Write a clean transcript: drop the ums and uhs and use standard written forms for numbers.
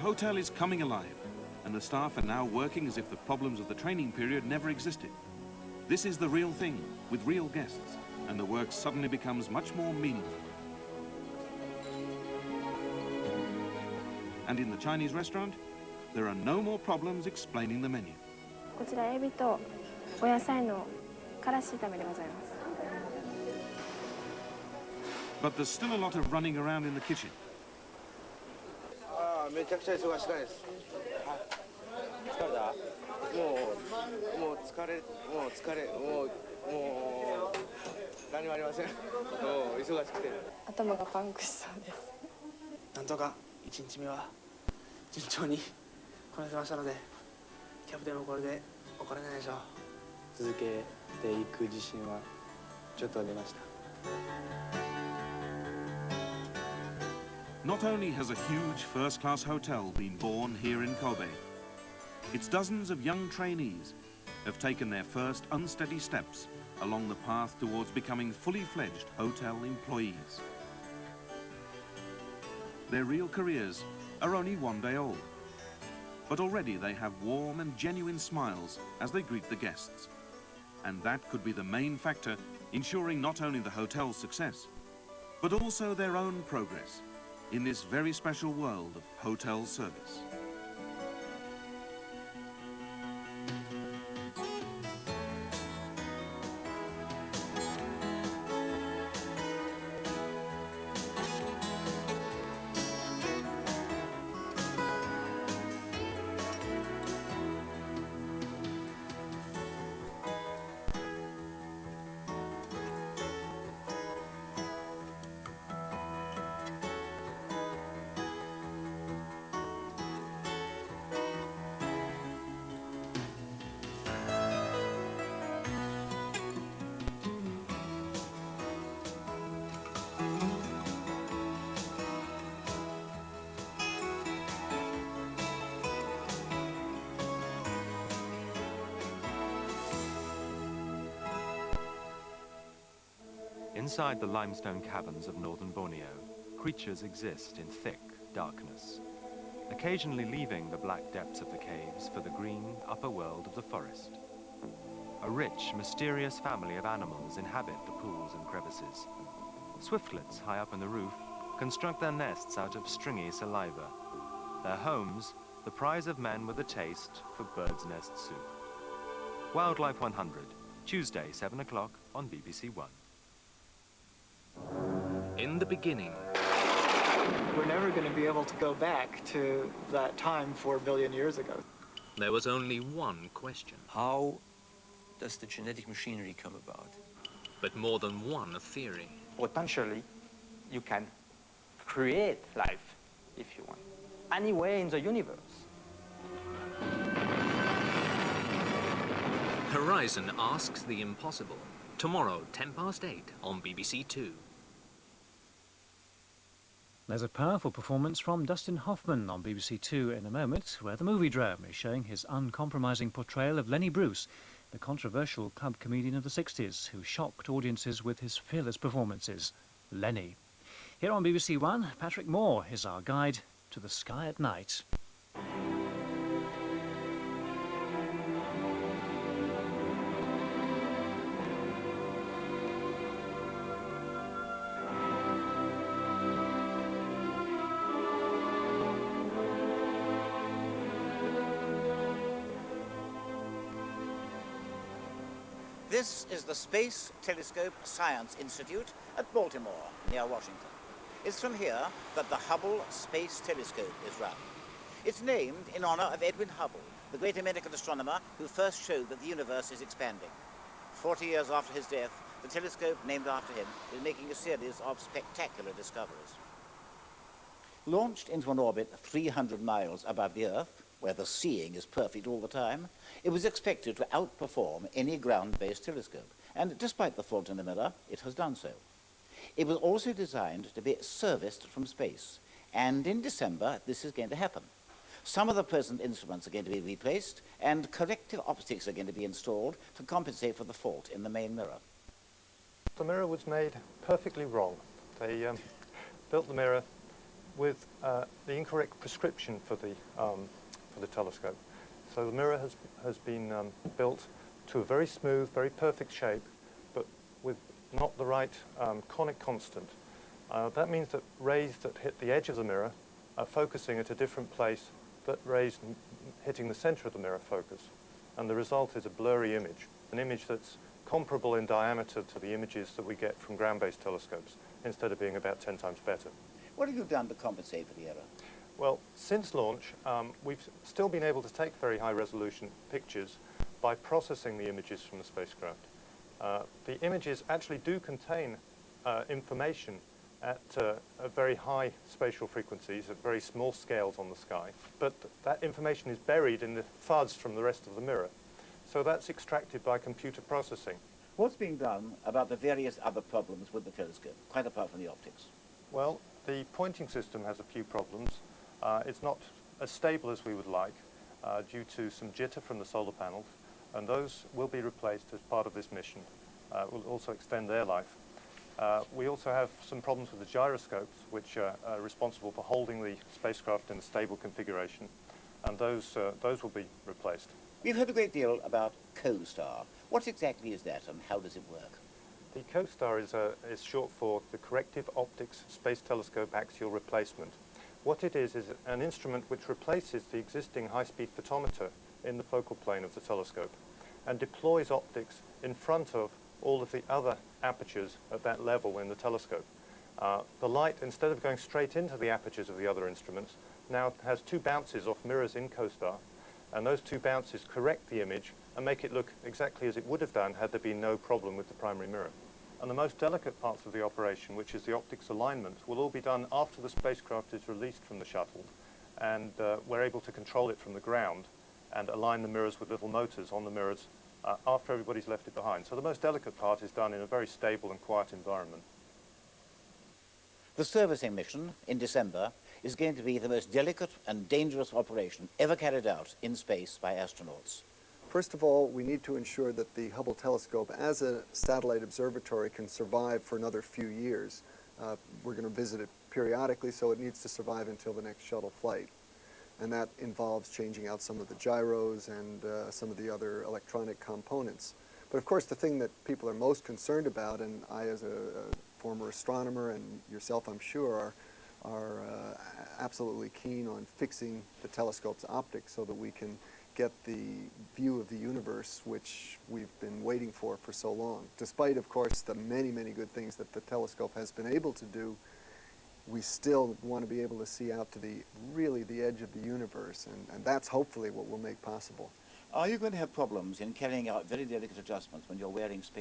hotel is coming alive, and the staff are now working as if the problems of the training period never existed. This is the real thing, with real guests, and the work suddenly becomes much more meaningful. And in the Chinese restaurant, there are no more problems explaining the menu. こちらエビとお野菜のからし炒めでございます。 But there's still a lot of running around in the kitchen. めちゃくちゃ忙しいです。疲れた？もう疲れ、もう何もありません。もう忙しくて。頭がパンクしそうです。なんとか1日目は順調にこなせましたので、キャプテンもこれで怒れないでしょう。続けていく自信はちょっと出ました。 Not only has a huge first-class hotel been born here in Kobe, its dozens of young trainees have taken their first unsteady steps along the path towards becoming fully-fledged hotel employees. Their real careers are only one day old, but already they have warm and genuine smiles as they greet the guests. And that could be the main factor ensuring not only the hotel's success, but also their own progress in this very special world of hotel service. Inside the limestone caverns of northern Borneo, creatures exist in thick darkness, occasionally leaving the black depths of the caves for the green upper world of the forest. A rich, mysterious family of animals inhabit the pools and crevices. Swiftlets high up in the roof construct their nests out of stringy saliva. Their homes, the prize of men with a taste for bird's nest soup. Wildlife 100, Tuesday, 7 o'clock on BBC1. In the beginning, we're never going to be able to go back to that time 4 billion years ago. There was only one question. How does the genetic machinery come about? But more than one theory. Potentially, you can create life, if you want, anywhere in the universe. Horizon asks the impossible. Tomorrow, 8:10 on BBC2. There's a powerful performance from Dustin Hoffman on BBC2 in a moment, where the Moviedrome is showing his uncompromising portrayal of Lenny Bruce, the controversial club comedian of the 60s, who shocked audiences with his fearless performances. Lenny. Here on BBC1, Patrick Moore is our guide to the sky at night. This is the Space Telescope Science Institute at Baltimore, near Washington. It's from here that the Hubble Space Telescope is run. It's named in honor of Edwin Hubble, the great American astronomer who first showed that the universe is expanding. 40 years after his death, the telescope named after him is making a series of spectacular discoveries. Launched into an orbit 300 miles above the Earth, where the seeing is perfect all the time, it was expected to outperform any ground-based telescope, and despite the fault in the mirror, it has done so. It was also designed to be serviced from space, and in December this is going to happen. Some of the present instruments are going to be replaced, and corrective optics are going to be installed to compensate for the fault in the main mirror. The mirror was made perfectly wrong. They built the mirror with the incorrect prescription for the telescope. So the mirror has been built to a very smooth, very perfect shape, but with not the right conic constant. That means that rays that hit the edge of the mirror are focusing at a different place that rays hitting the center of the mirror focus. And the result is a blurry image, an image that's comparable in diameter to the images that we get from ground-based telescopes, instead of being about 10 times better. What have you done to compensate for the error? Well, since launch, we've still been able to take very high-resolution pictures by processing the images from the spacecraft. The images actually do contain information at very high spatial frequencies, at very small scales on the sky, but that information is buried in the fuzz from the rest of the mirror. So that's extracted by computer processing. What's being done about the various other problems with the telescope, quite apart from the optics? Well, the pointing system has a few problems. It's not as stable as we would like due to some jitter from the solar panels, and those will be replaced as part of this mission. Will also extend their life. We also have some problems with the gyroscopes, which are responsible for holding the spacecraft in a stable configuration, and those will be replaced. We've heard a great deal about CoStar. What exactly is that, and how does it work? The CoStar is short for the Corrective Optics Space Telescope Axial Replacement. What it is an instrument which replaces the existing high-speed photometer in the focal plane of the telescope and deploys optics in front of all of the other apertures at that level in the telescope. The light, instead of going straight into the apertures of the other instruments, now has two bounces off mirrors in CoStar, and those two bounces correct the image and make it look exactly as it would have done had there been no problem with the primary mirror. And the most delicate parts of the operation, which is the optics alignment, will all be done after the spacecraft is released from the shuttle, and we're able to control it from the ground and align the mirrors with little motors on the mirrors after everybody's left it behind. So the most delicate part is done in a very stable and quiet environment. The servicing mission in December is going to be the most delicate and dangerous operation ever carried out in space by astronauts. First of all, we need to ensure that the Hubble telescope as a satellite observatory can survive for another few years. We're going to visit it periodically, so it needs to survive until the next shuttle flight. And that involves changing out some of the gyros and some of the other electronic components. But of course, the thing that people are most concerned about, and I as a former astronomer and yourself I'm sure are absolutely keen on fixing the telescope's optics so that we can get the view of the universe which we've been waiting for so long. Despite, of course, the many, many good things that the telescope has been able to do, we still want to be able to see out to really the edge of the universe, and that's hopefully what we'll make possible. Are you going to have problems in carrying out very delicate adjustments when you're wearing space